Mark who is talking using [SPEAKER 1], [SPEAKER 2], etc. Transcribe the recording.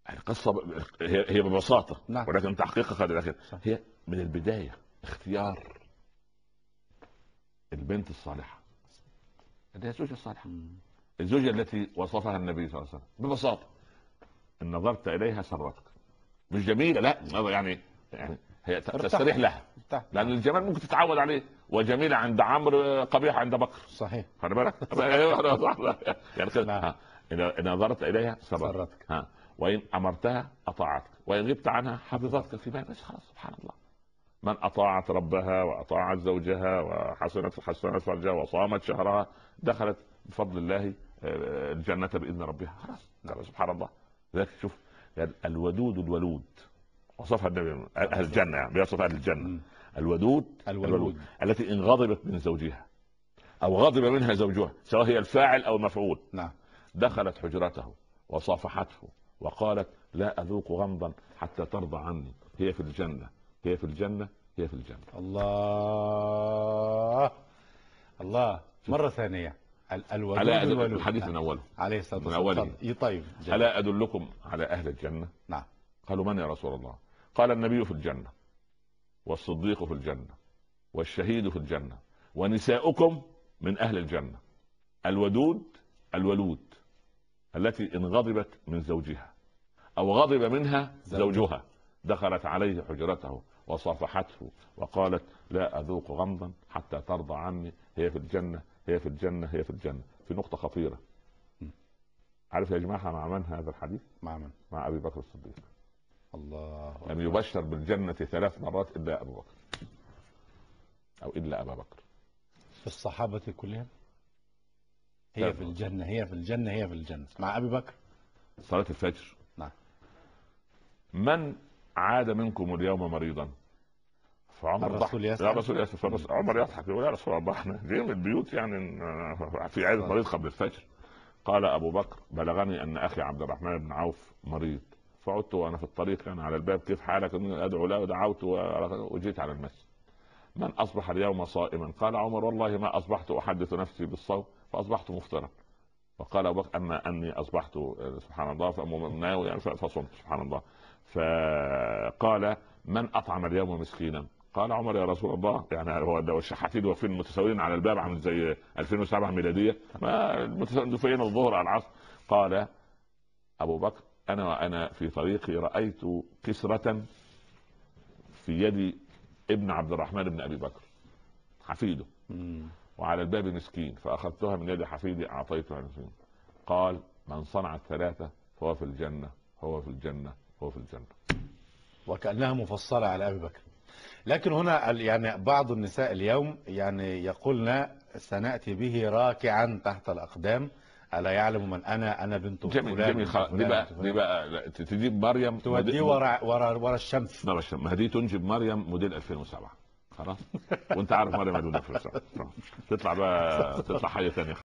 [SPEAKER 1] القصه هي ببساطه،
[SPEAKER 2] نعم.
[SPEAKER 1] ولكن تحقيقها قد الاخير
[SPEAKER 2] صح.
[SPEAKER 1] هي من البدايه اختيار البنت الصالحه اللي هي الزوجه الصالحه، الزوجه التي وصفها النبي صلى الله عليه وسلم ببساطه: ان نظرت اليها سرتك. مش جميله، لا، يعني هي تستريح لها، لان الجمال ممكن تتعود عليه، وجميله عند عمرو قبيحه عند بكر.
[SPEAKER 2] صحيح.
[SPEAKER 1] خلي بالك. يعني كده. إن نظرت اليها سرتك، وان امرتها اطاعتك، وان غبت عنها حفظتك في بالك. بس خلاص، سبحان الله. من اطاعت ربها واطاعت زوجها حسنت فرجها وصامت شهرها دخلت بفضل الله الجنه باذن ربها. خلاص، سبحان الله. ذلك شوف، يعني الودود الولود وصفها النبي اهل الجنه، يعني بيوصف اهل الجنه الولود التي ان غضبت من زوجها او غضب منها زوجها، سواء هي الفاعل او المفعول،
[SPEAKER 2] نعم،
[SPEAKER 1] دخلت حجرته وصافحته وقالت: لا اذوق غمضا حتى ترضى عني. هي في الجنه، هي في الجنه، هي في الجنه.
[SPEAKER 2] الله الله. مرة ثانية، الودود الولود.
[SPEAKER 1] الحديث من اوله
[SPEAKER 2] عليه الصلاة
[SPEAKER 1] من
[SPEAKER 2] والسلام.
[SPEAKER 1] اوله.
[SPEAKER 2] طيب،
[SPEAKER 1] الا ادلكم على اهل الجنه؟
[SPEAKER 2] نعم.
[SPEAKER 1] قالوا: من يا رسول الله؟ قال: النبي في الجنه، والصديق في الجنه، والشهيد في الجنه، ونساؤكم من اهل الجنه. الودود الولود التي ان غضبت من زوجها او غضب منها زوجها دخلت عليه حجرته وصافحته وقالت: لا اذوق غمضا حتى ترضى عني. هي في الجنه، هي في الجنه، هي في الجنه. في نقطه خطيره، عارف يا جماعه مع من هذا الحديث؟
[SPEAKER 2] مع من؟
[SPEAKER 1] مع ابي بكر الصديق.
[SPEAKER 2] الله.
[SPEAKER 1] لم يبشر بالجنه 3 مرات الا ابو بكر، او الا ابا بكر.
[SPEAKER 2] في الصحابه كلهم هي في الجنه، هي في الجنه، هي في الجنه مع ابي بكر.
[SPEAKER 1] صلاه الفجر.
[SPEAKER 2] نعم.
[SPEAKER 1] من عاد منكم اليوم مريضا؟ فعمر
[SPEAKER 2] الرسول
[SPEAKER 1] يا رسول الله. عمر يضحك يقول: يا رسول الله، احنا جايين من البيوت يعني في عيادة مريض قبل الفجر. قال ابو بكر: بلغني ان اخي عبد الرحمن بن عوف مريض، فعدت وانا في الطريق كان على الباب: كيف حالك؟ ادعو له. ودعوت وجيت على المسجد. من اصبح اليوم صائما؟ قال عمر: والله ما اصبحت احدث نفسي بالصوم، فاصبحت مفطرا. وقال ابو بكر: اما اني اصبحت سبحان الله فصمت سبحان الله. فقال: من اطعم اليوم مسكينا؟ قال عمر: يا رسول الله، يعني هو الشحاتين واقفين متساويين على الباب عامل زي 2007 ميلاديه، ما المتساويين الظهر على العصر. قال ابو بكر: انا في طريقي رايت كسرة في يد ابن عبد الرحمن بن ابي بكر حفيده، وعلى الباب مسكين، فاخذتها من يد حفيدي اعطيتها مسكين. قال: من صنع الثلاثه فهو في الجنه، هو في الجنه، هو في الجنه.
[SPEAKER 2] وكأنها مفصلة على أبي بكر. لكن هنا يعني بعض النساء اليوم يعني يقولن: سنأتي به راكعا تحت الأقدام، ألا يعلم من أنا بنت فلان.
[SPEAKER 1] دي بقى تجيب مريم
[SPEAKER 2] توديه ورا الشمس.
[SPEAKER 1] ما دي تنجب مريم موديل 2007 خلاص. وانت عارف مريم موديل 2007 تطلع حاجه ثانيه.